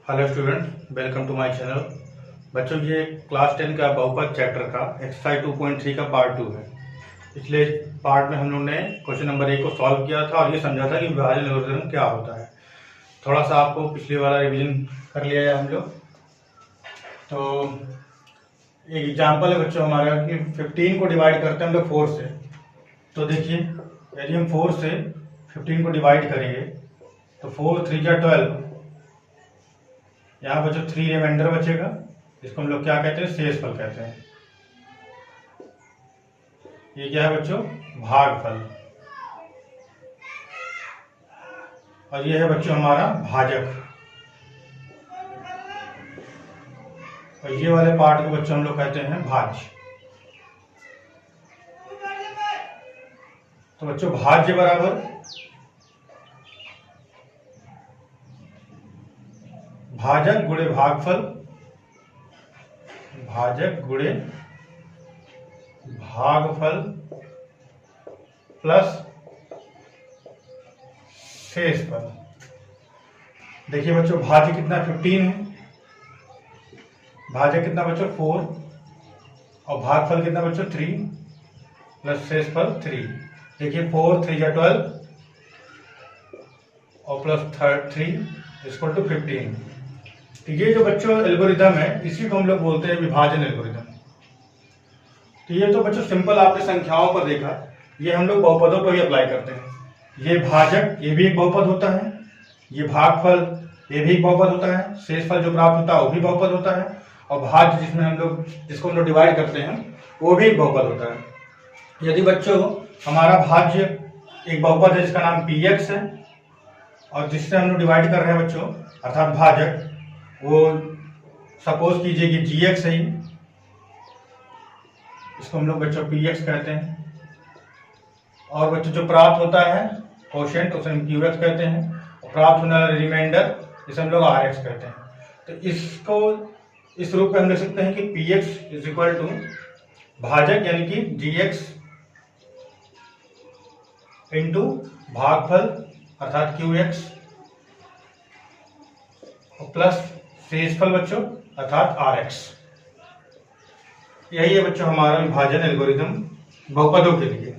Hello student, welcome to my channel. बच्चों, ये class 10 का बहुपद चैप्टर का एक्सरसाइज 2.3 का पार्ट 2 है। पिछले पार्ट में हम लोग ने क्वेश्चन नंबर 1 को सॉल्व किया था और ये समझा था कि विभाजन एल्गोरिथम क्या होता है। थोड़ा सा आपको पिछले वाला रिवीजन कर लिया है हम लोग। तो एक एग्जाम्पल है बच्चों हमारा कि 15 को डिवाइड करते हैं हम लोग 4 से। तो देखिए, यदि हम 4 से 15 को डिवाइड करेंगे तो 4 3 जा 12, यहाँ बच्चों 3 रिमाइंडर बचेगा, जिसको हम लोग क्या कहते हैं, शेषफल कहते हैं। ये क्या है बच्चों, भागफल। और ये है बच्चों हमारा भाजक। और ये वाले पार्ट को बच्चों हम लोग कहते हैं भाज्य। तो बच्चों भाज्य बराबर भाजक गुणे भागफल, भाजक गुणे भागफल प्लस शेषफल। देखिए बच्चों, भाज्य कितना 15 है, भाजक कितना बच्चों 4, और भागफल कितना बच्चों 3 प्लस शेषफल 3। देखिए 4 3 जा 12 और प्लस 3 इक्वल टू 15। तो ये जो बच्चों एल्गोरिथम है, इसी को हम लोग बोलते हैं विभाजन एल्गोरिथम। तो ये तो बच्चों सिंपल आपने संख्याओं पर देखा, ये हम लोग बहुपदों पर भी अप्लाई करते हैं। ये भाजक, ये भी एक बहुपद होता है, ये भागफल, ये भी एक बहुपद होता है, शेषफल जो प्राप्त होता है वो भी बहुपद होता है, और भाज्य जिसको हम लोग डिवाइड करते हैं वो भी एक बहुपद होता है। यदि बच्चों हमारा भाज्य एक बहुपद है जिसका नाम px है, और जिससे हम लोग डिवाइड कर रहे हैं बच्चों अर्थात भाजक, वो सपोज कीजिए कि gx है, इसको हम लोग बच्चों px कहते हैं। और बच्चों जो प्राप्त होता है कोशेंट, उसे हम qx कहते हैं, और प्राप्त होने वाला रिमाइंडर जिसे हम लोग rx कहते हैं। तो इसको इस रूप में हम लिख सकते हैं कि px इज इक्वल टू भाजक यानी कि gx इंटू भागफल अर्थात qx प्लस शेषफल बच्चों अर्थात rx। यही है बच्चों हमारा विभाजन एल्गोरिथम बहुपदों के लिए।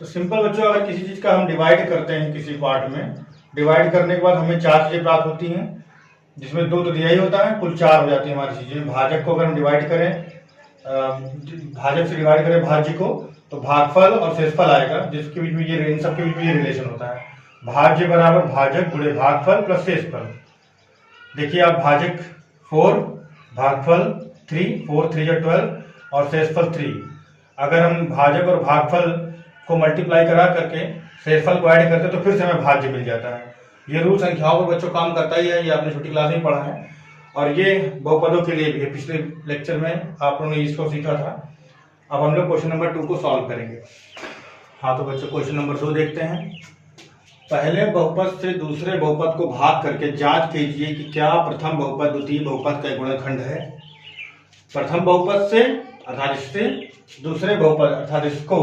तो सिंपल बच्चों, अगर किसी चीज का हम डिवाइड करते हैं किसी पार्ट में, डिवाइड करने के बाद हमें 4 चीजें प्राप्त होती हैं, जिसमें 2 तो दिया ही होता है, कुल 4 हो जाती है हमारी चीजें। भाजक को अगर हम डिवाइड करें, भाजक से डिवाइड करें भाज्य को, तो भागफल और शेषफल आएगा, जिसके बीच में ये इन सबके बीच में ये रिलेशन होता है, भाज्य बराबर भाजक गुणे भागफल प्लस शेषफल। देखिए आप, भाजक 4, भागफल 3, 4 3 जा 12 और शेषफल 3। अगर हम भाजक और भागफल को मल्टीप्लाई करा करके शेषफल को ऐड करते हैं तो फिर से हमें भाज्य मिल जाता है। ये रूल संख्याओं पर बच्चों काम करता ही है, ये आपने छोटी क्लास में पढ़ा है, और ये बहुपदों के लिए भी है। पिछले लेक्चर में आप लोगों ने इसको सीखा था। अब हम लोग क्वेश्चन नंबर 2 को सॉल्व करेंगे। हाँ तो बच्चों, क्वेश्चन नंबर 2 देखते हैं। पहले बहुपद से दूसरे बहुपद को भाग करके जांच कीजिए कि क्या प्रथम बहुपद द्वितीय बहुपद का गुणनखंड है। प्रथम बहुपद से अर्थात इससे, दूसरे बहुपद अर्थात इसको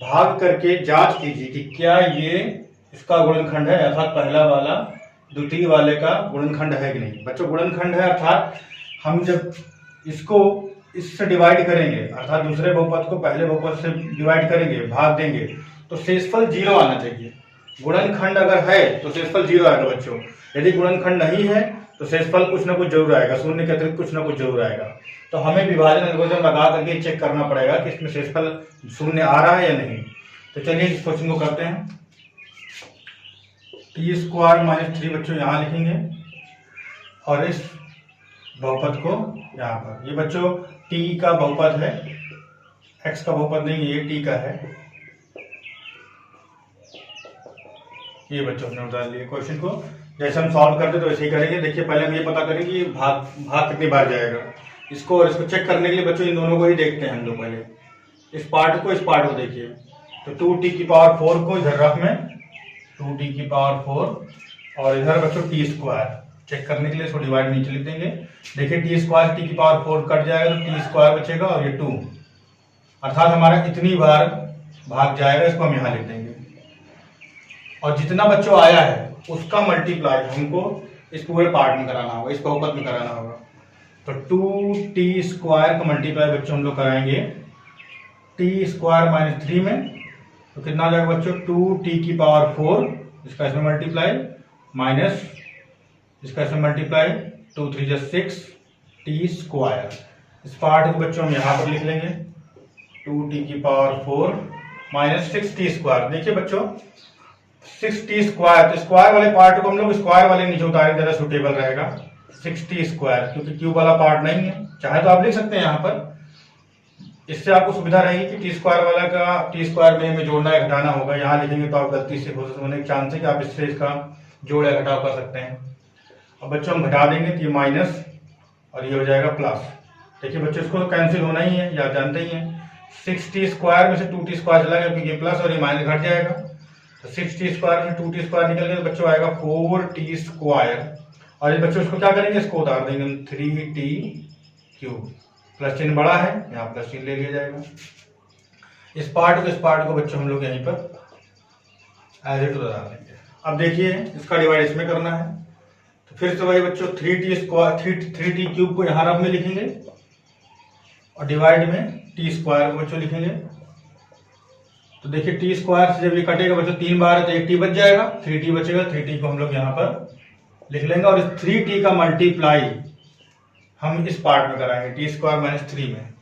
भाग करके जांच कीजिए कि क्या ये इसका गुणनखंड है, अर्थात पहला वाला द्वितीय वाले का गुणनखंड है कि नहीं। बच्चों गुणनखंड है अर्थात हम जब इसको इससे डिवाइड करेंगे, अर्थात दूसरे बहुपद को पहले बहुपद से डिवाइड करेंगे, भाग देंगे, तो शेषफल 0 आना चाहिए। गुणनखंड अगर है तो शेषफल 0 आएगा बच्चों। यदि गुणनखंड नहीं है तो शेषफल कुछ ना कुछ जरूर आएगा, शून्य के अतिरिक्त कुछ ना कुछ जरूर आएगा। तो हमें विभाजन एल्गोरिथम लगा करके चेक करना पड़ेगा कि इसमें शेषफल 0 आ रहा है या नहीं। तो चलिए इस क्वेश्चन को करते हैं। t² - 3 बच्चों यहाँ लिखेंगे, और इस बहुपद को यहाँ पर। ये बच्चों t का बहुपद है, x का बहुपद नहीं है, ये t का है। ये बच्चों हमने उतार लिए क्वेश्चन को। जैसे हम सॉल्व करते तो वैसे ही करेंगे। देखिए पहले हम ये पता करें कि भाग कितनी बार जाएगा। इसको और इसको चेक करने के लिए बच्चों इन दोनों को ही देखते हैं हम लोग। पहले इस पार्ट को देखिए। तो 2t⁴ को इधर रख में 2t⁴, और इधर बच्चों t²। चेक करने के लिए इसको डिवाइड नीचे लिख देंगे। देखिए t² t⁴ कट जाएगा तो t² बचेगा, और ये 2 अर्थात हमारा इतनी बार भाग जाएगा, इसको हम यहाँ लिख देंगे। और जितना बच्चों आया है उसका मल्टीप्लाई हमको इस पूरे पार्ट में कराना होगा, इस बहुपद में कराना होगा। तो 2t² का मल्टीप्लाई बच्चों हम लोग कराएंगे t² - 3 में, तो कितना आ जाएगा बच्चों 2t⁴, इसका इसमें मल्टीप्लाई माइनस इसका इसमें मल्टीप्लाई 2 3 जा 6 t²। इस पार्ट को बच्चों हम यहाँ पर लिख लेंगे 2t⁴ माइनस 6t²। देखिए बच्चों 6t², तो स्क्वायर वाले पार्ट को हम लोग स्क्वायर वाले नीचे उतारेंगे, ज़्यादा सुटेबल रहेगा 6t², क्योंकि क्यूब वाला पार्ट नहीं है। चाहे तो आप लिख सकते हैं यहाँ पर, इससे आपको सुविधा रहेगी कि t² वाला का t² में जोड़ना या घटाना होगा। यहाँ लिखेंगे तो आप गलती से होने के चांस है कि आप इससे इसका जोड़ या घटाव कर सकते हैं। अब बच्चों हम घटा देंगे तो ये माइनस और ये हो जाएगा प्लस। देखिए बच्चों इसको तो कैंसिल होना ही है, या जानते ही हैं 6t² में से 2t² चला गया, क्योंकि ये प्लस और ये माइनस घट जाएगा। तो 6t² में 2t² निकल गया तो बच्चों आएगा 4t²। और ये बच्चों इसको क्या करेंगे, इसको उतार देंगे हम 3t³ प्लस चिन्ह बड़ा है, यहाँ प्लस चिन्ह ले लिया जाएगा। इस पार्ट को बच्चों हम लोग यहीं पर एज इट उतार देंगे। अब देखिए इसका डिवाइड इसमें करना है, तो फिर से वही बच्चों 3t³ को यहाँ रब में लिखेंगे और डिवाइड में t² को बच्चों लिखेंगे। तो देखिए t² से जब ये कटेगा बच्चों 3 बार है तो 1t बच जाएगा, 3t बचेगा। 3t को हम लोग यहाँ पर लिख लेंगे और इस 3t का मल्टीप्लाई हम इस पार्ट में कराएंगे t² - 3 में।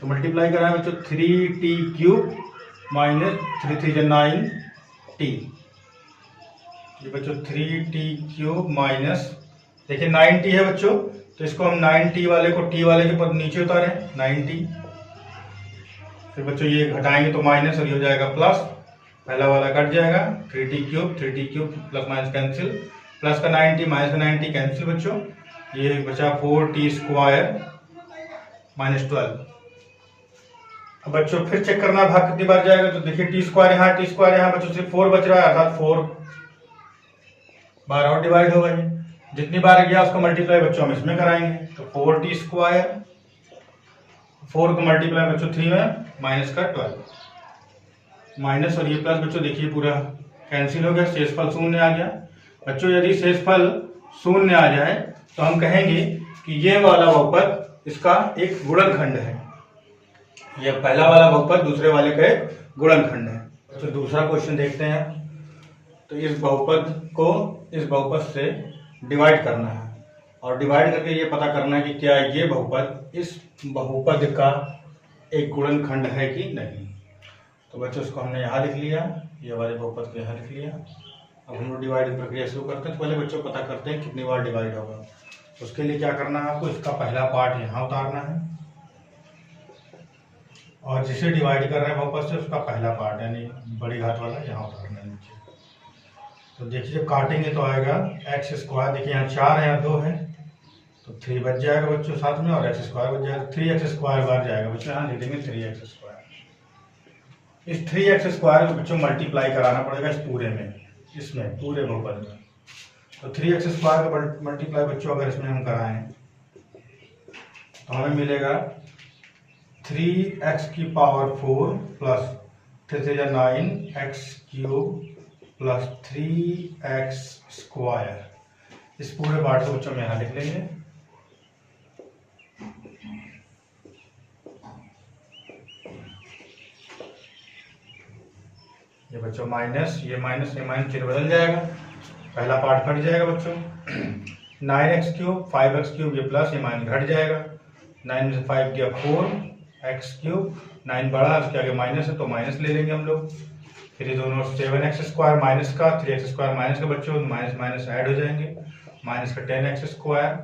तो मल्टीप्लाई कराएंगे बच्चों 3t³ माइनस 3 3 जा 9t। ये बच्चों 3t³ माइनस, देखिए 9t है बच्चों, तो इसको हम 9t वाले को t वाले के पद नीचे उतारें 9t। फिर बच्चों ये घटाएंगे तो माइनस और ये हो जाएगा प्लस, पहला वाला कट जाएगा 3t³ plus minus cancel, plus का 9t माइनस का 9t कैंसिल बच्चों, ये बचा 4t² - 12। अब बच्चों फिर चेक करना भाग कितनी बार जाएगा, तो देखिए t² यहाँ बच्चों सिर्फ 4 बच रहा है, अर्थात 4 बार और डिवाइड होगा। ये जितनी बार गया उसका मल्टीप्लाई बच्चों हम इसमें कराएंगे, तो 4t², 4 का मल्टीप्लाई बच्चों 3 में माइनस का 12 माइनस और ये प्लस बच्चों देखिए पूरा कैंसिल हो गया, शेषफल शून्य आ गया। बच्चों यदि शेषफल शून्य आ जाए तो हम कहेंगे कि ये वाला बहुपद इसका एक गुणनखंड है, ये पहला वाला बहुपद दूसरे वाले का एक गुणनखंड है। तो दूसरा क्वेश्चन देखते हैं। तो इस बहुपद को इस बहुपद से डिवाइड करना है और डिवाइड करके ये पता करना है कि क्या ये बहुपद इस बहुपद का एक गुणनखंड है कि नहीं। तो बच्चों इसको हमने यहाँ लिख लिया, ये वाले बहुपद को यहाँ लिख लिया। अब हम लोग डिवाइड प्रक्रिया शुरू करते हैं। तो पहले बच्चों पता करते हैं कितनी बार डिवाइड होगा। उसके लिए क्या करना है आपको, इसका पहला पार्ट यहाँ उतारना है और जिसे डिवाइड कर रहे हैं बहुपद से उसका पहला पार्ट यानी बड़ी घात वाला यहाँ उतारना है नीचे। तो देखिए जब काटेंगे तो आएगा x², देखिए यहाँ 4 है, यहाँ 2 है, तो 3 बच जाएगा बच्चों साथ में और x² बच जाएगा, 3x² बार जाएगा बच्चों, यहाँ लिख देंगे 3x²। इस 3x² को बच्चों मल्टीप्लाई कराना पड़ेगा इस पूरे में, इसमें पूरे बहुपद में। तो 3x² का मल्टीप्लाई बच्चों अगर इसमें हम कराएं तो हमें मिलेगा 3x⁴ प्लस 3 3 जा 9x³ प्लस 3x²। इस पूरे पार्ट को बच्चों में यहाँ लिख लेंगे। ये बच्चों माइनस ये माइनस चिन्ह बदल जाएगा, पहला पार्ट कट जाएगा बच्चों। 9x³ 5x³ ये प्लस ये माइनस घट जाएगा, 9 में से 5 गया 4x³, 9 बड़ा उसके आगे माइनस है तो माइनस ले लेंगे हम लोग। फिर ये दोनों 7x² माइनस का 3x² माइनस का बच्चों माइनस माइनस ऐड हो जाएंगे, माइनस का 10x²।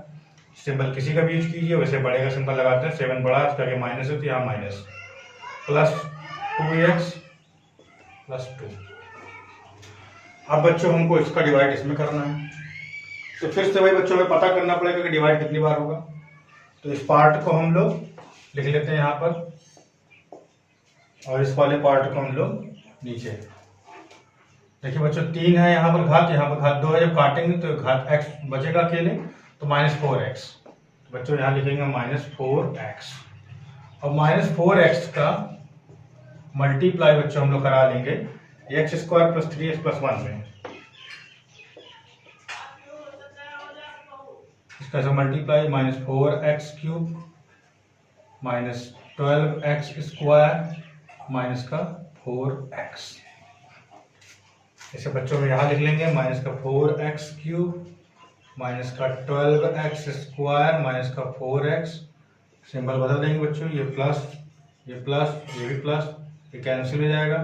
सिंबल किसी का भी यूज कीजिए, वैसे बड़े का सिंबल लगाते हैं, 7 बड़ा उसके आगे माइनस है तो यहाँ माइनस, प्लस 2x प्लस 2। अब बच्चों हमको इसका डिवाइड इसमें करना है, तो फिर से वही बच्चों में पता करना पड़ेगा कि डिवाइड कितनी बार होगा। तो इस पार्ट को हम लोग लिख लेते हैं यहाँ पर और इस वाले पार्ट को हम लोग नीचे। देखिए बच्चों 3 है यहाँ पर घात 2 है, जब काटेंगे तो घात x बचेगा अकेले तो -4x। तो बच्चों यहाँ लिखेंगे -4x और -4x का मल्टीप्लाई बच्चों हम लोग करा लेंगे x square plus 3x plus 1 में। इसका से multiply -4x³ minus 12x square minus का 4x। इसे बच्चों में यहाँ लिख लेंगे -4x³ माइनस का 12x स्क्वायर माइनस का 4x। सिंबल बदल देंगे बच्चों, ये प्लस ये भी प्लस, ये कैंसिल हो जाएगा।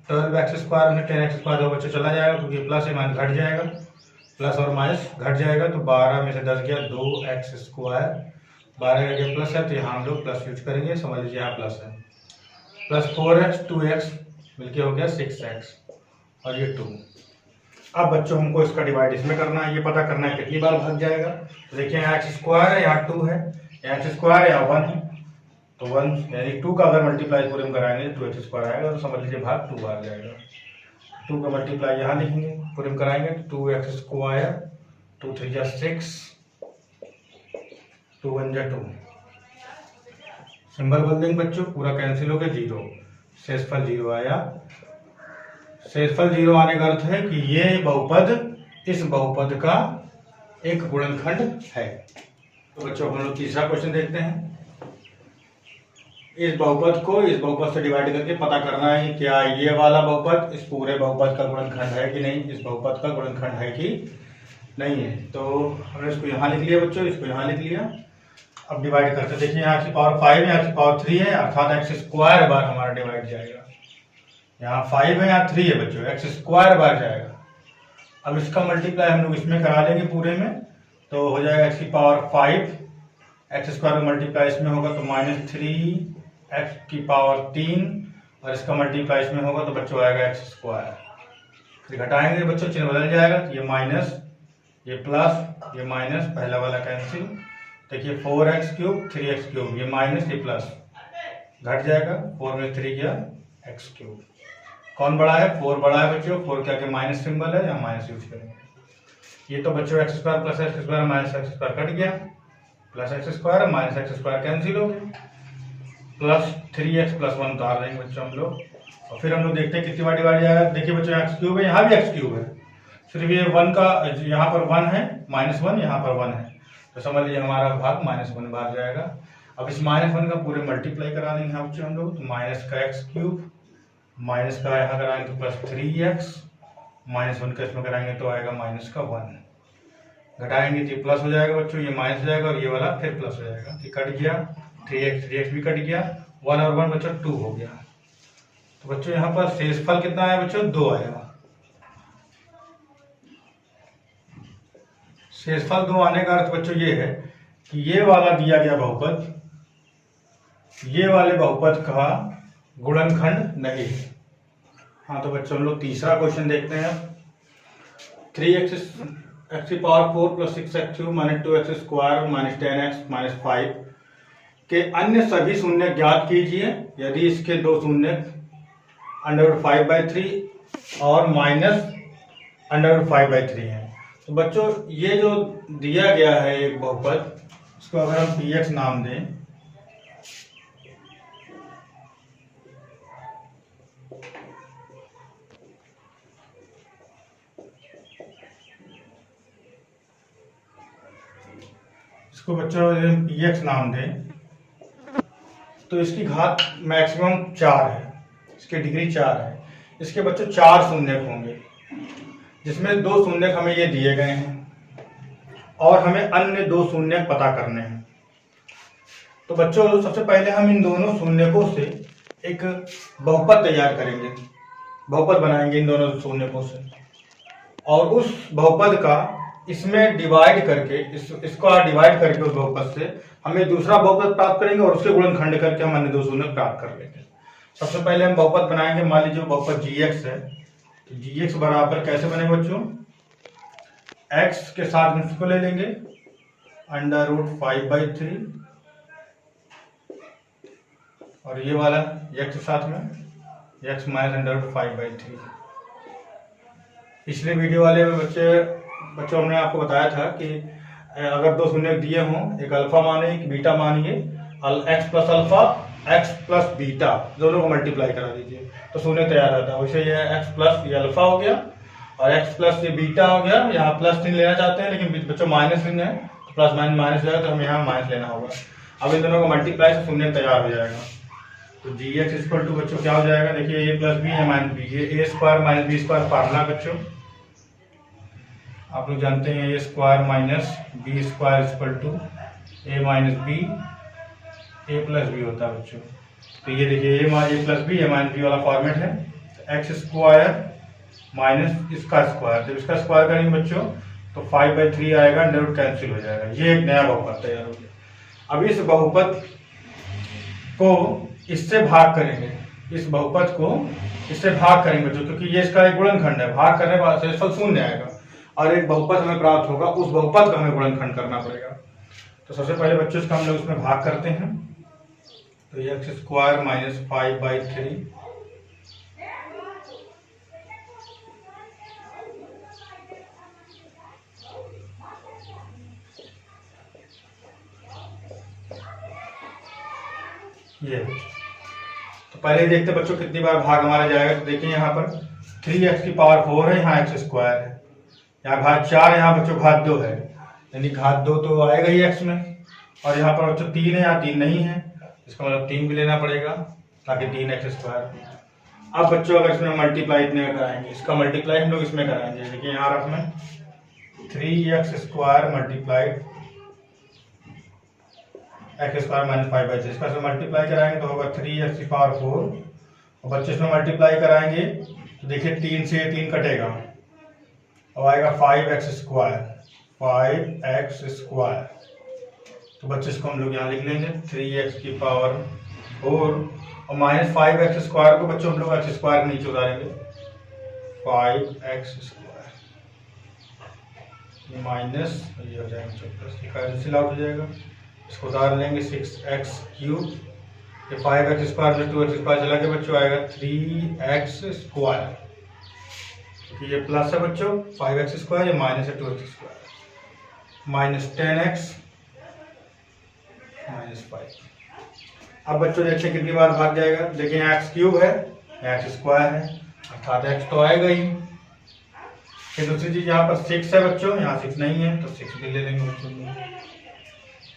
12x स्क्वायर में 10x स्क्वायर दो बच्चों चला जाएगा, क्योंकि प्लस है माइनस घट जाएगा, प्लस और माइनस घट जाएगा, तो 12 में से 10 गया 2x स्क्वायर, 12 का क्या प्लस है, तो यहाँ हम लोग प्लस यूज करेंगे, समझ लीजिए यहाँ प्लस है, प्लस 4x 2x मिलके हो गया 6x और ये 2। अब बच्चों हमको इसका डिवाइड इसमें करना है, ये पता करना है कितनी बार भाग जाएगा। तो देखिए यहाँ x स्क्वायर है, यहाँ 2 है, यहाँ x स्क्वायर है, यहाँ 1 है, तो 1 यानी 2 का अगर मल्टीप्लाई पूरे में कराएंगे तो 2x स्क्वायर आएगा, तो समझ लीजिए भाग 2 बार जाएगा। 2 का मल्टीप्लाई यहाँ लिखेंगे, पूरे में कराएंगे तो 2x स्क्वायर, 2 3 जा 6, 2 1 जा 2। सिंबल बदल देंगे बच्चों, पूरा कैंसिल हो गया, 0, शेषफल 0 आया। शेषफल 0 आने का अर्थ है कि ये बहुपद इस बहुपद का एक गुणनखंड है। तो बच्चों हम लोग तीसरा क्वेश्चन देखते हैं। इस बहुपद को इस बहुपद से डिवाइड करके पता करना है क्या ये वाला बहुपद इस पूरे बहुपद का गुणनखंड है कि नहीं, इस बहुपद का गुणनखंड है कि नहीं है। तो हमने इसको यहाँ लिख लिया बच्चों, इसको यहाँ लिख लिया। अब डिवाइड करते देखिए, यहाँ की पावर 5 है, यहाँ की पावर 3 है, अर्थात x स्क्वायर बार हमारा डिवाइड जाएगा। यहाँ 5 है, यहाँ 3 है बच्चों, x स्क्वायर बार जाएगा। अब इसका मल्टीप्लाई हम लोग इसमें करा देंगे पूरे में, तो हो जाएगा x की पावर 5, x स्क्वायर का मल्टीप्लाई इसमें होगा तो -3x की पावर 3, और इसका मल्टीप्लाई इसमें होगा तो बच्चों आएगा x स्क्वायर। फिर घटाएंगे बच्चों, चिन्ह बदल जाएगा, ये माइनस ये प्लस ये माइनस, पहला वाला कैंसिल। देखिए 4x³ 3x³, ये माइनस ये प्लस घट जाएगा, 4 में 3 गया x³। कौन बड़ा है? 4 बड़ा है बच्चों, 4 क्या के माइनस सिंबल है, यहाँ माइनस यूज करेंगे। ये तो बच्चों x square plus x square minus x square cut गया, plus x square minus x square cancel हो गया, प्लस 3x प्लस 1 उतार देंगे बच्चों हम लोग। और फिर हम लोग देखते हैं कितनी बार डिवाइड जाएगा। देखिए बच्चों x³ है, यहाँ भी x³ है, सिर्फ ये 1 का यहाँ पर 1 है, -1 यहाँ पर 1 है, तो समझ लीजिए हमारा भाग -1 बार जाएगा। अब इस -1 का पूरे मल्टीप्लाई करा देंगे यहाँ बच्चों हम लोग, तो माइनस का x³ माइनस का यहाँ कराएंगे तो प्लस 3x, -1 का इसमें कराएंगे तो आएगा माइनस का 1। घटाएंगे तो प्लस हो जाएगा बच्चों, ये माइनस हो जाएगा और ये वाला फिर प्लस हो जाएगा, तो कट गया 3x भी कट गया, 1 और 1 बच्चों 2 हो गया। तो बच्चों यहाँ पर शेषफल कितना आया बच्चों? 2 आया। शेषफल 2 आने का अर्थ बच्चों ये है कि ये वाला दिया गया बहुपद ये वाले बहुपद का गुणनखंड नहीं है। हाँ तो बच्चों हम लोग तीसरा क्वेश्चन देखते हैं। 3x की power 4 plus 6x³ minus 2x square minus 10x minus 5 के अन्य सभी शून्य ज्ञात कीजिए यदि इसके दो शून्य √5/3 और माइनस √5/3 है। तो बच्चों ये जो दिया गया है एक बहुपद, इसको अगर हम px नाम दें, इसको बच्चों px नाम दें, तो इसकी घात मैक्सिमम 4 है, इसकी डिग्री 4 है। इसके बच्चों 4 शून्यक होंगे, जिसमें 2 शून्यक हमें ये दिए गए हैं और हमें अन्य 2 शून्यक पता करने हैं। तो बच्चों सबसे पहले हम इन दोनों शून्यकों से एक बहुपद तैयार करेंगे, बहुपद बनाएंगे इन दोनों शून्यकों से, और उस बहुपद का इसमें डिवाइड करके इसको डिवाइड करके उस बहुपद से हमें दूसरा बहुपद प्राप्त करेंगे और उसके गुणनखंड करके हम अन्य 2 शून्यक प्राप्त कर लेंगे। सबसे पहले हम बहुपद बनाएंगे, मान लीजिए बहुपद gx है, तो gx बराबर कैसे बनेगा बच्चों? x के साथ इसको ले लेंगे √5/3 और ये वाला x के साथ में x माइनस √5/3। पिछले वीडियो वाले में बच्चों हमने आपको बताया था कि अगर 2 शून्य दिए हों, एक अल्फा मानिए एक बीटा मानिए, x plus alpha x plus beta दोनों को मल्टीप्लाई करा दीजिए, तो तो शून्य तैयार होता है। वैसे ये एक्स प्लस ये अल्फा हो गया और एक्स प्लस ये बीटा हो गया। यहाँ प्लस चिन्ह लेना चाहते हैं लेकिन बच्चों माइनस चिन्ह है तो प्लस माइनस जाएगा तो हमें यहाँ माइनस लेना होगा। अब इन दोनों को मल्टीप्लाई से शून्य तैयार हो जाएगा। तो जी एक्स इक्वल टू बच्चों क्या हो जाएगा, देखिए ए प्लस बी है माइनस बी, ये A square minus B square formula बच्चों आप लोग जानते हैं, A square minus B square equal to A minus B A plus B होता है बच्चों। तो ये देखिए A plus B A minus B वाला फॉर्मेट है। एक्स स्क्वायर माइनस इसका स्क्वायर, जब इसका स्क्वायर करेंगे बच्चों तो 5/3 आएगा, अंडर रूट कैंसिल हो जाएगा। ये एक नया बहुपद तैयार हो गया। अब इस बहुपद को इससे भाग करेंगे, इस बहुपद को इससे भाग करेंगे बच्चों, क्योंकि ये इसका एक गुणनखंड है। भाग करने बाद शेषफल शून्य आएगा और एक बहुपद हमें प्राप्त होगा, उस बहुपद का हमें गुणनखंड करना पड़ेगा। तो सबसे पहले बच्चों इसका हम लोग इसमें भाग करते हैं। तो ये एक्स स्क्वायर माइनस 5/3 ये। तो पहले ही देखते बच्चों कितनी बार भाग हमारा जाएगा। तो देखिए यहाँ पर 3x की पावर 4 है, यहाँ एक्स स्क्वायर है, यहाँ घात 4 है, यहाँ बच्चों घात 2 है, यानी घात 2 तो आएगा ही x में। और यहाँ पर बच्चों 3 है, यहाँ 3 नहीं है, इसका मतलब 3 भी लेना पड़ेगा ताकि 3x स्क्वायर। अब बच्चों अगर इसमें मल्टीप्लाई इतने कराएंगे, इसका मल्टीप्लाई हम लोग इसमें कराएंगे। देखिए यहाँ रफ में 3x square multiplied x square minus 5/3, इसका से मल्टीप्लाई कराएंगे तो होगा 3x की पावर 4 और बच्चे इसमें मल्टीप्लाई कराएंगे तो देखिए 3 से 3 कटेगा और आएगा 5x स्क्वायर 5x स्क्वायर। तो बच्चे इसको हम लोग यहाँ लिख लेंगे 3x की पावर 4 और माइनस 5x स्क्वायर को बच्चों हम लोग एक्स स्क्वायर के नीचे उतारेंगे 5x स्क्वायर, ये माइनस ये हो जाएगा प्लस, कैंसिल आउट हो जाएगा। इसको उतार लेंगे 6x क्यूब, ये 5x स्क्वायर में 2x स्क्वायर चला के बच्चों आएगा 3x स्क्वायर, क्योंकि ये प्लस है बच्चों 5x स्क्वायर, ये माइनस है 2x square, minus 10x minus 5। अब बच्चों देखते कितनी बार भाग जाएगा। देखिए यहाँ x क्यूब है, यहाँ x स्क्वायर है, अर्थात x तो आएगा ही। फिर दूसरी चीज यहाँ पर 6 है बच्चों, यहाँ 6 नहीं है तो 6 भी ले लेंगे बच्चों।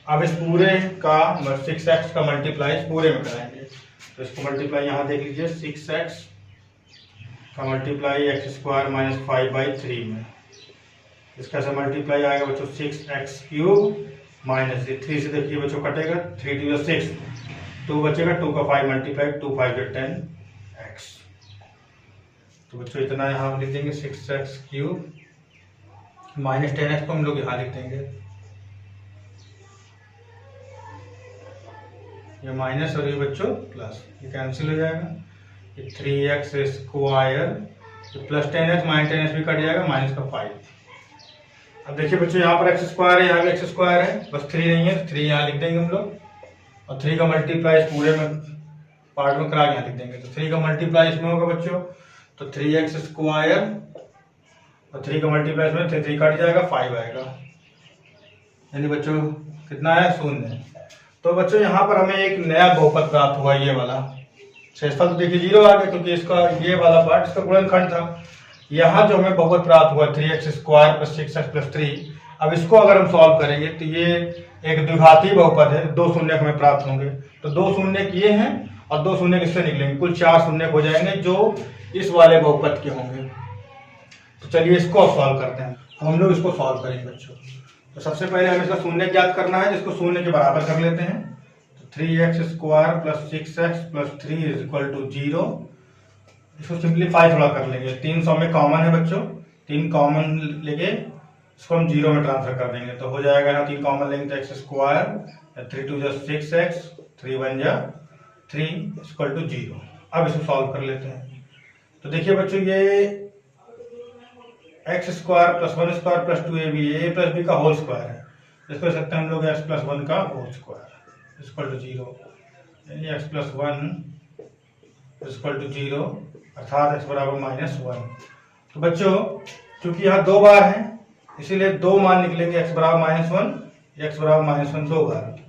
अब इस पूरे का 6x का मल्टीप्लाई इस पूरे में कराएंगे, तो इसको मल्टीप्लाई यहाँ देख लीजिए 6x का मल्टीप्लाई एक्स स्क्वायर माइनस 5/3 में, इसका से मल्टीप्लाई आएगा बच्चों 6x क्यूब माइनस 3 से देखिए बच्चों कटेगा 3 2 6, 2 बचेगा, 2 का 5 मल्टीप्लाई 2 5 10x। तो बच्चों इतना यहाँ हम लिख देंगे 6x क्यूब माइनस 10x को हम लोग यहाँ लिख देंगे, ये माइनस और ये बच्चों प्लस, ये कैंसिल हो जाएगा, ये 3x square plus 10x minus 10x भी कट जाएगा, माइनस का 5। अब देखिए बच्चों यहाँ पर x स्क्वायर है, यहाँ भी x स्क्वायर है, बस 3 नहीं है तो 3 यहाँ लिख देंगे हम लोग और 3 का मल्टीप्लाई इस पूरे में पार्ट में करा के यहाँ लिख देंगे। तो 3 का मल्टीप्लाई इसमें होगा बच्चों तो 3x स्क्वायर और 3 का मल्टीप्लाई इसमें 3 कट जाएगा, 5 आएगा, यानी बच्चों कितना है 0। तो बच्चों यहाँ पर हमें एक नया बहुपद प्राप्त हुआ, ये वाला शेषफल तो देखिए 0 आ गया क्योंकि इसका ये वाला पार्ट इसका गुणनखंड था। यहाँ जो हमें बहुपद प्राप्त हुआ 3x square plus 6x plus 3, अब इसको अगर हम सॉल्व करेंगे तो ये एक द्विघाती बहुपद है, 2 शून्य हमें प्राप्त होंगे। तो 2 शून्य किए हैं और 2 शून्य किससे निकलेंगे, कुल 4 शून्य हो जाएंगे जो इस वाले बहुपद के होंगे। तो चलिए इसको सॉल्व करते हैं, हम लोग इसको सॉल्व करेंगे बच्चों। तो सबसे पहले हमें इसका शून्य ज्ञात करना है, जिसको शून्य के बराबर कर लेते हैं। तो 3x square plus 6x plus 3 is equal to 0। इसको सिंप्लीफाई थोड़ा कर लेंगे, 3 100 में कॉमन है बच्चों, 3 कॉमन लेके इसको हम 0 में ट्रांसफर कर देंगे तो हो जाएगा ना, 3 कॉमन लेंगे तो x स्क्वायर 3 2 जा 6x 3 1 जा 3 इक्वल टू 0। अब इसको सॉल्व कर लेते हैं। तो देखिए बच्चों ये x square plus 1 square plus 2ab ए प्लस बी का होल स्क्वायर है, इसको लिख सकते हैं हम लोग x प्लस 1 का होल स्क्वायर इक्वल टू 0, यानी x प्लस 1 इक्वल टू 0 अर्थात x बराबर -1। तो बच्चों क्योंकि यहाँ 2 बार है इसीलिए 2 मान निकलेंगे, x बराबर -1 x बराबर -1 2 बार।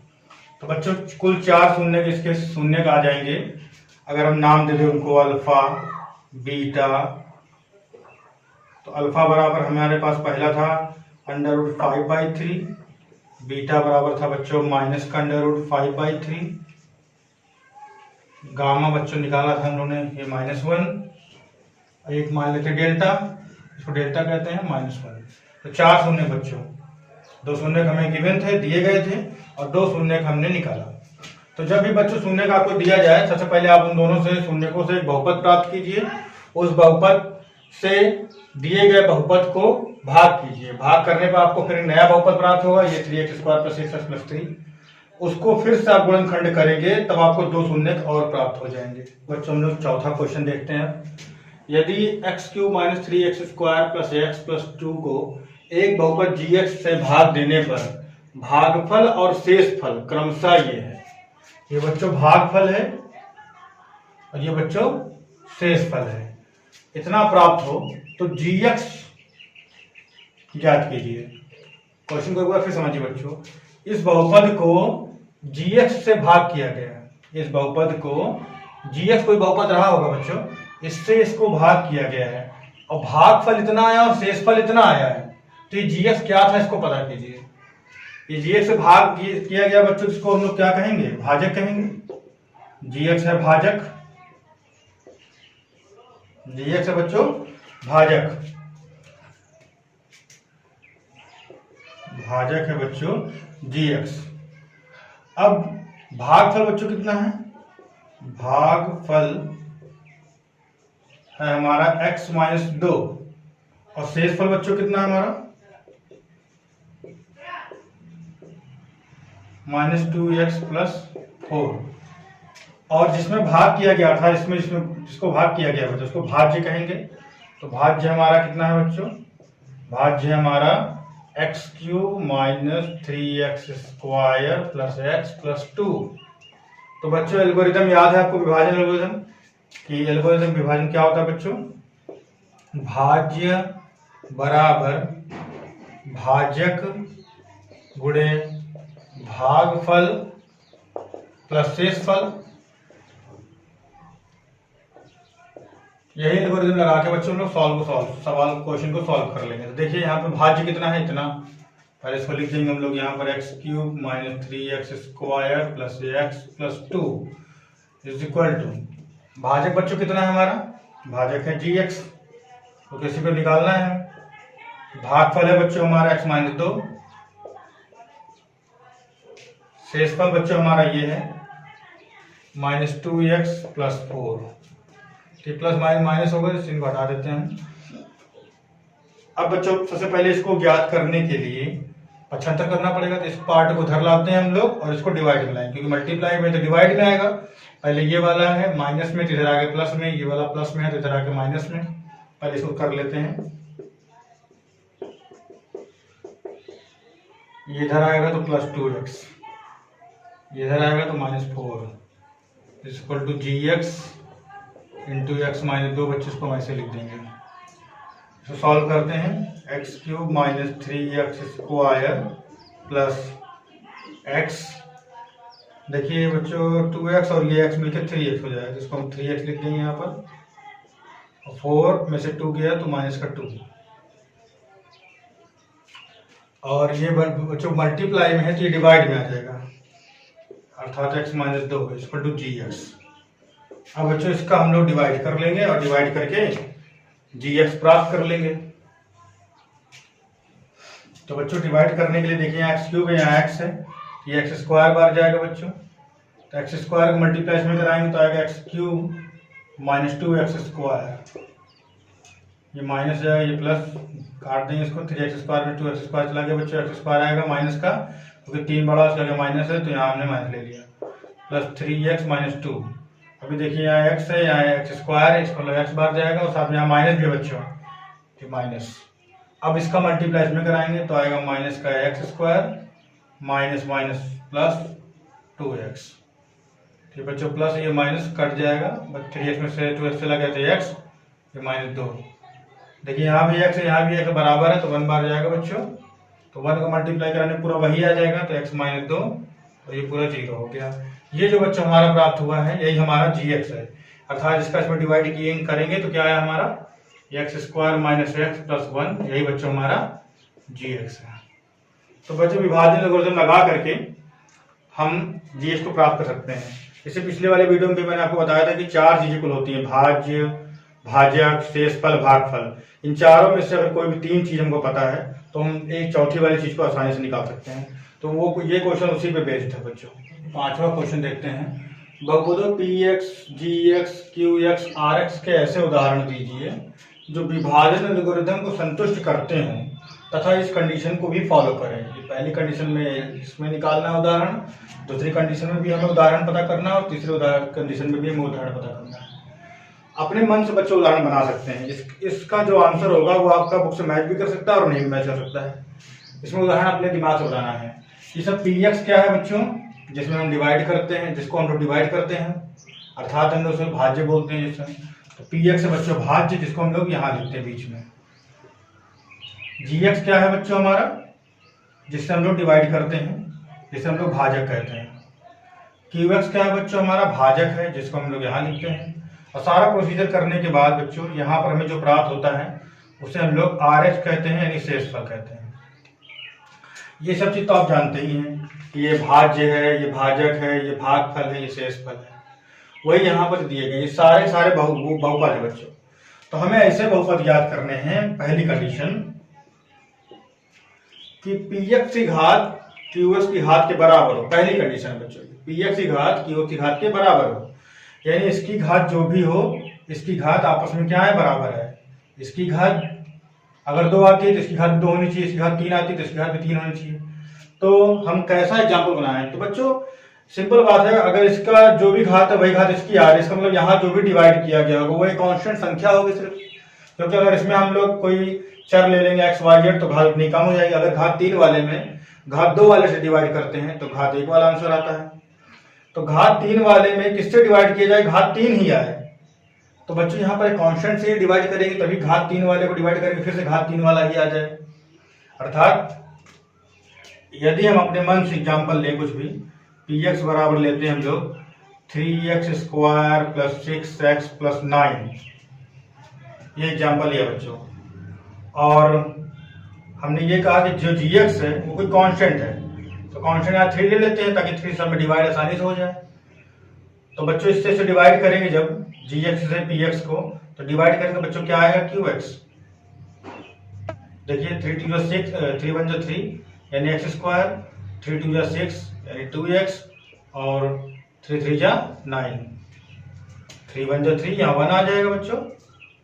तो बच्चों कुल 4 शून्य इसके शून्य का आ जाएंगे अगर हम नाम दे दें उनको अल्फा बीटा, तो अल्फा बराबर हमारे पास पहला था √5/3, बीटा बराबर था बच्चों माइनस का √5/3, गामा बच्चों निकाला था हम लोगों ने ये -1, एक मान लेते डेल्टा, इसको डेल्टा कहते हैं -1। तो 4 शून्य बच्चों, 2 शून्य हमें गिवन थे, दिए गए थे, और 2 शून्य हमने निकाला। तो जब भी बच्चों शून्य का आपको दिया जाए, सबसे पहले आप उन दोनों से शून्यकों से एक बहुपद प्राप्त कीजिए, उस बहुपद से दिए गए बहुपद को भाग कीजिए, भाग करने पर आपको फिर नया बहुपद प्राप्त होगा, ये 3x² + 6x + 3, उसको फिर से आप गुणनखंड करेंगे, तब आपको 2 शून्य और प्राप्त हो जाएंगे। बच्चों हम लोग चौथा क्वेश्चन देखते हैं। यदि x³ - 3x² + x + 2 को एक बहुपद gx से भाग देने पर भागफल और शेषफल क्रमशः ये है, ये बच्चों भागफल है और ये बच्चों शेषफल है, इतना प्राप्त हो तो gx ज्ञात कीजिए। क्वेश्चन को एक बार फिर समझिए बच्चों, इस बहुपद को gx से भाग किया गया, इस बहुपद को gx कोई बहुपद रहा होगा बच्चों, इससे इसको भाग किया गया है और भागफल इतना आया और शेषफल इतना आया है, तो ये gx क्या था इसको पता कीजिए। ये gx से भाग किया गया बच्चों, इसको हम लोग क्या कहेंगे, भाजक कहेंगे। gx है भाजक, gx है बच्चों भाजक, भाजक है बच्चों gx। अब भागफल बच्चों कितना है, भागफल है हमारा x - 2 और शेषफल बच्चों कितना है हमारा -2x + 4, और जिसमें भाग किया गया था, इसमें जिसको भाग किया गया बच्चों उसको भाज्य कहेंगे। तो भाज्य हमारा कितना है बच्चों, भाज्य हमारा x³ - 3x² + x + 2। तो बच्चों एल्गोरिथम याद है आपको, विभाजन एल्गोरिथम कि एल्गोरिथम विभाजन क्या होता है बच्चों, भाज्य बराबर भाजक गुणे भागफल प्लस शेषफल। यही एल्गोरिथम लगा के बच्चों लोग सवाल क्वेश्चन को सॉल्व कर लेंगे। तो देखिए यहाँ पे भाज्य कितना है, इतना, पहले इसको लिख देंगे हम लोग यहाँ पर x³ - 3x² + x + 2 = भाजक बच्चों कितना है हमारा, भाजक है gx, तो किसी को निकालना है। भागफल है बच्चों हमारा x - 2, शेषफल बच्चों हमारा ये है -2x + 4, ठीक, प्लस माइनस होगा, इनको हटा देते हैं। अब बच्चों सबसे पहले इसको ज्ञात करने के लिए 75 करना पड़ेगा, तो इस पार्ट को उधर लाते हैं हम लोग और इसको डिवाइड में लाएंगे, क्योंकि मल्टीप्लाई में तो डिवाइड में आएगा। पहले ये वाला है माइनस में, तो इधर आगे प्लस में, ये वाला प्लस में है तो इधर आगे माइनस में। पहले इसको कर लेते हैं, ये इधर आएगा तो +2x, ये इधर आएगा तो -4 = gx × x - 2। बच्चे इसको ऐसे लिख देंगे। इसको सॉल्व करते हैं, x³ - 3x² + x, देखिए बच्चों 2x और ये x मिलकर 3x हो जाएगा, जिसको हम 3x लिख देंगे यहाँ पर, और 4 में से 2 गया तो -2, और ये बच्चों मल्टीप्लाई में है तो ये डिवाइड में आ जाएगा, अर्थात x - 2 = gx। अब बच्चों इसका हम लोग डिवाइड कर लेंगे और डिवाइड करके gx प्राप्त कर लेंगे। तो बच्चों डिवाइड करने के लिए देखिए x³ है, यहाँ x है, ये x² बार जाएगा बच्चों, तो x² को मल्टीप्लाई में कराएंगे तो आएगा x³ - 2x², ये माइनस जाएगा, ये प्लस, काट देंगे इसको, 3x² में 2x² चला गया बच्चों, x² आएगा माइनस का, क्योंकि 3 बड़ा उसका क्या माइनस है, तो यहाँ हमने माइनस ले लिया, प्लस 3x - 2। अभी देखिए यहाँ x है, यहाँ x² है, इसको x बार जाएगा और साथ में यहाँ माइनस भी है बच्चों, ये माइनस। अब इसका मल्टीप्लाई में कराएंगे तो आएगा माइनस का x² minus minus plus 2x, ठीक बच्चों, प्लस ये माइनस कट जाएगा, 3x में से 2x चला गया तो x, ये -2। देखिए यहाँ भी x है, यहाँ भी x बराबर है, तो 1 बार जाएगा बच्चों, तो 1 को मल्टीप्लाई कराने पूरा वही आ जाएगा, तो x - 2 और ये पूरा 0 हो गया। ये जो बच्चों हमारा प्राप्त हुआ है यही हमारा gx है, अर्थात इसका इसमें डिवाइड करेंगे तो क्या है हमारा x² माइनस x प्लस 1, यही बच्चों हमारा gx है। तो बच्चों विभाजन एल्गोरिथम लगा करके हम gx को प्राप्त कर सकते हैं। इससे पिछले वाले वीडियो में भी मैंने आपको बताया था कि 4 चीजें कुल होती हैं, भाज्य, भाजक, शेषफल, भागफल। इन चारों में से अगर कोई भी 3 चीज हमको पता है तो हम एक चौथी वाली चीज को आसानी से निकाल सकते हैं। तो वो ये क्वेश्चन उसी पे बेस्ड है बच्चों। 5वां क्वेश्चन देखते हैं, बहुपदों px, gx, qx, rx के ऐसे उदाहरण दीजिए जो विभाजन एल्गोरिथम को संतुष्ट करते हों तथा इस कंडीशन को भी फॉलो करें। ये पहली कंडीशन में इसमें निकालना है उदाहरण, दूसरी कंडीशन में भी हमें उदाहरण पता करना है और तीसरे कंडीशन में भी हमें उदाहरण पता करना है। अपने मन से बच्चे उदाहरण बना सकते हैं। इसका जो आंसर होगा वो आपका बुक से मैच भी कर सकता है और नहीं मैच कर सकता है। इसमें उदाहरण अपने दिमाग से बनाना है। ये सब px क्या है बच्चों, जिसमें हम डिवाइड करते हैं, जिसको हम लोग डिवाइड करते हैं, अर्थात हम लोग उसे भाज्य बोलते हैं जिसमें। तो px है बच्चों भाज्य, जिसको हम लोग यहाँ लिखते हैं बीच में। gx क्या है बच्चों हमारा, जिससे हम लोग डिवाइड करते हैं, जिसे हम लोग भाजक कहते हैं। qx क्या है बच्चों हमारा भाजक है, जिसको हम लोग यहाँ लिखते हैं। और सारा प्रोसीजर करने के बाद बच्चों यहाँ पर हमें जो प्राप्त होता है उसे हम लोग rh कहते हैं, यानी शेषफल कहते हैं। ये सब चीज तो आप जानते ही हैं, ये भाज्य है, ये भाजक है, ये भागफल है, ये शेषफल है, वही यहाँ पर दिए गए। ये सारे बहुपद है बच्चों। तो हमें ऐसे बहुपद याद करने हैं। पहली कंडीशन कि px की घात qx की घात के बराबर हो। पहली कंडीशन बच्चों, px की घात qx की घात के बराबर हो, यानी इसकी घात जो भी हो, इसकी घात आपस में क्या है, बराबर है। इसकी घात अगर 2 आती है तो इसकी घात 2 होनी चाहिए, इसकी घात 3 आती है तो इसकी घात भी 3 होनी चाहिए। तो हम कैसा एग्जाम्पल बनाएं, तो बच्चों सिंपल बात है, अगर इसका जो भी घात है वही घात इसकी आ रही है, इसका मतलब यहाँ जो भी डिवाइड किया गया होगा वो एक कांस्टेंट संख्या होगी सिर्फ। क्योंकि अगर इसमें हम लोग कोई चर ले लेंगे x, y, z तो घात उतनी कम हो जाएगी। अगर घात 3 वाले में घात 2 वाले से डिवाइड करते हैं तो घात 1 वाला आंसर आता है। तो घात 3 वाले में किससे डिवाइड किया जाए, घात 3 ही आए। तो बच्चों यहाँ पर कांस्टेंट से डिवाइड करेंगे तभी घात 3 वाले को डिवाइड करेंगे, फिर से घात 3 वाला ही आ जाए। अर्थात यदि हम अपने मन से एग्जाम्पल लें कुछ भी, px बराबर लेते हैं हम लोग 3x² प्लस 6x प्लस 9, ये एग्जाम्पल है बच्चों। और हमने ये कहा कि जो gx है वो कोई कांस्टेंट है, तो कांस्टेंट यहाँ 3 ले लेते हैं ताकि 3 सब में डिवाइड आसानी से हो जाए। तो बच्चों इससे से डिवाइड करेंगे जब gx से px को, तो डिवाइड करेंगे बच्चों क्या आएगा, qx। देखिए 3 2 6, 3 1 3 यानी x², 3 2 6 यानी 2x और 3 3 9, 3 1 3, यहाँ 1 आ जाएगा बच्चों,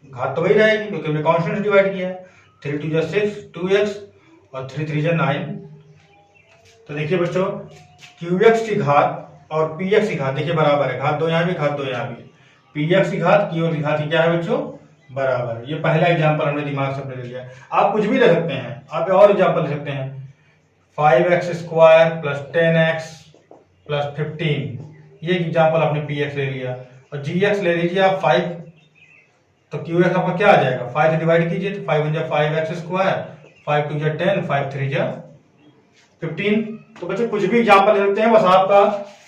घात तो वही रहेगी क्योंकि हमने कांस्टेंट से डिवाइड किया है। 3 2 6 2x और 3 3 9। तो देखिए बच्चों qx की घात और px की घात देखिए बराबर है, घात 2 यहाँ भी, घात 2 यहाँ भी। px की घात qx की घात क्या है बच्चों, बराबर। ये पहला एग्जांपल हमने दिमाग से ले लिया। आप कुछ भी ले सकते हैं, आप और एग्जांपल ले सकते हैं, 5x² प्लस 10x प्लस 15, ये एग्जांपल आपने px ले लिया। और gx ले लीजिए आप 5, तो qx आपका क्या आ जाएगा, 5 से डिवाइड कीजिए तो 5 1 5x², 5 2 10, 5 3 15। तो बच्चों कुछ भी एग्जांपल ले सकते हैं, बस आपका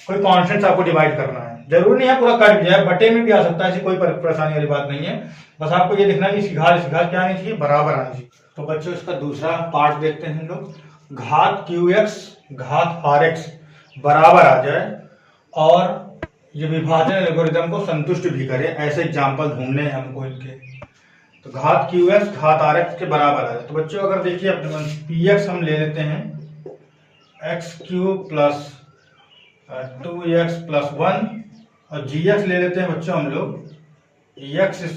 कोई कॉन्स्टेंट आपको डिवाइड करना है। जरूरी नहीं है पूरा कट जाए, बटे में भी आ सकता है, ऐसी कोई परेशानी वाली बात नहीं है। बस आपको ये देखना है कि इसकी घात क्या आनी चाहिए, बराबर आनी चाहिए। तो बच्चों इसका दूसरा पार्ट देखते हैं हम लोग, घात qx घात rx बराबर आ जाए और ये विभाजन एल्गोरिथम को संतुष्ट भी करे, ऐसे एग्जाम्पल ढूंढने हैं हमको इनके। तो घात qx घात rx के बराबर आ जाए। तो बच्चों अगर देखिए अपने px हम ले लेते हैं x³ प्लस 2x प्लस 1 और gx ले लेते हैं बच्चों हम लोग x²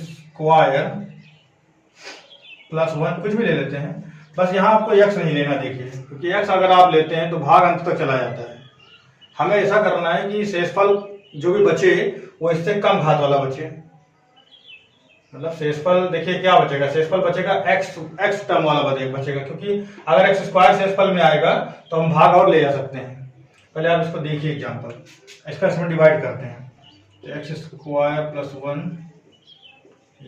प्लस 1, कुछ भी ले लेते हैं, बस यहाँ आपको x नहीं लेना। देखिए क्योंकि x अगर आप लेते हैं तो भाग अंत तक चला जाता है। हमें ऐसा करना है कि शेषफल जो भी बचे वो इससे कम घात वाला बचे। मतलब शेषफल देखिए क्या बचेगा, शेषफल बचेगा x टर्म वाला बचेगा, क्योंकि अगर x² शेषफल में आएगा तो हम भाग और ले जा सकते हैं। पहले आप इसको देखिए एग्जांपल, इसका इसमें डिवाइड करते हैं। तो x² plus 1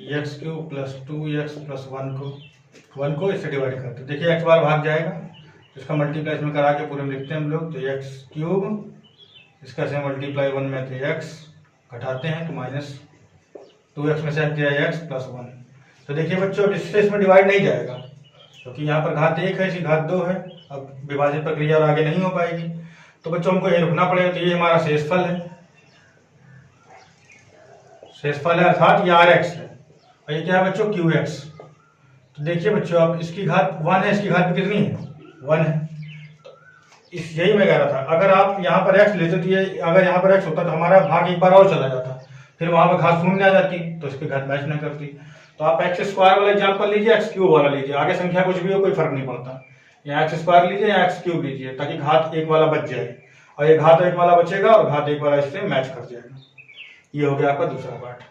x³ plus 2x plus 1 को इससे डिवाइड करते हैं। देखिए x बार भाग जाएगा, इसका मल्टीप्लाई इसमें करा के पूरे में लिखते हैं हम लोग। तो x³ इसका से मल्टीप्लाई 1 में 3x घटाते हैं तो -2x में से किया x प्लस 1। तो देखिए बच्चों इससे इसमें डिवाइड नहीं जाएगा क्योंकि यहाँ पर घात 1 है, इसकी घात 2 है। अब विभाजन प्रक्रिया और आगे नहीं हो पाएगी, तो बच्चों हमको ये रुकना पड़ेगा। तो ये हमारा शेषफल है, शेषफल है अर्थात ये Rx है और ये क्या है बच्चों QX। तो देखिए बच्चों अब इसकी घात 1 है, इसकी घात कितनी है 1 है। इस यही मैं कह रहा था, अगर आप यहाँ पर x लेते तो ये अगर यहाँ पर x होता तो हमारा भाग एक बार और चला जाता, फिर वहां पर घात शून्य आ जाती तो इसकी घात मैच नहीं करती। तो आप x स्क्वायर वाला एग्जाम्पल लीजिए, x क्यूब वाला लीजिए, आगे संख्या कुछ भी हो कोई फर्क नहीं पड़ता। या x स्क्वायर लीजिए या x क्यूब लीजिए ताकि घात 1 वाला बच जाए और ये घात 1 वाला बचेगा और घात 1 वाला इससे मैच कर जाएगा। ये हो गया आपका दूसरा पार्ट।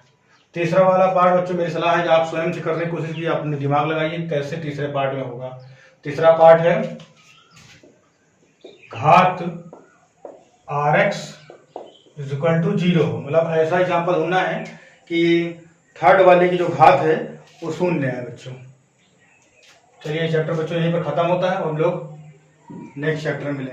तीसरा वाला पार्ट बच्चों मेरी सलाह है कि आप स्वयं से करने की कोशिश कीजिए, अपने दिमाग लगाइए कैसे तीसरे पार्ट में होगा। तीसरा पार्ट है घात Rx = 0, मतलब ऐसा एग्जाम्पल होना है कि थर्ड वाले की जो घात है वो शून्य है बच्चों। चलिए चैप्टर बच्चों यहीं पर खत्म होता है, हम लोग नेक्स्ट चैप्टर में मिलेंगे।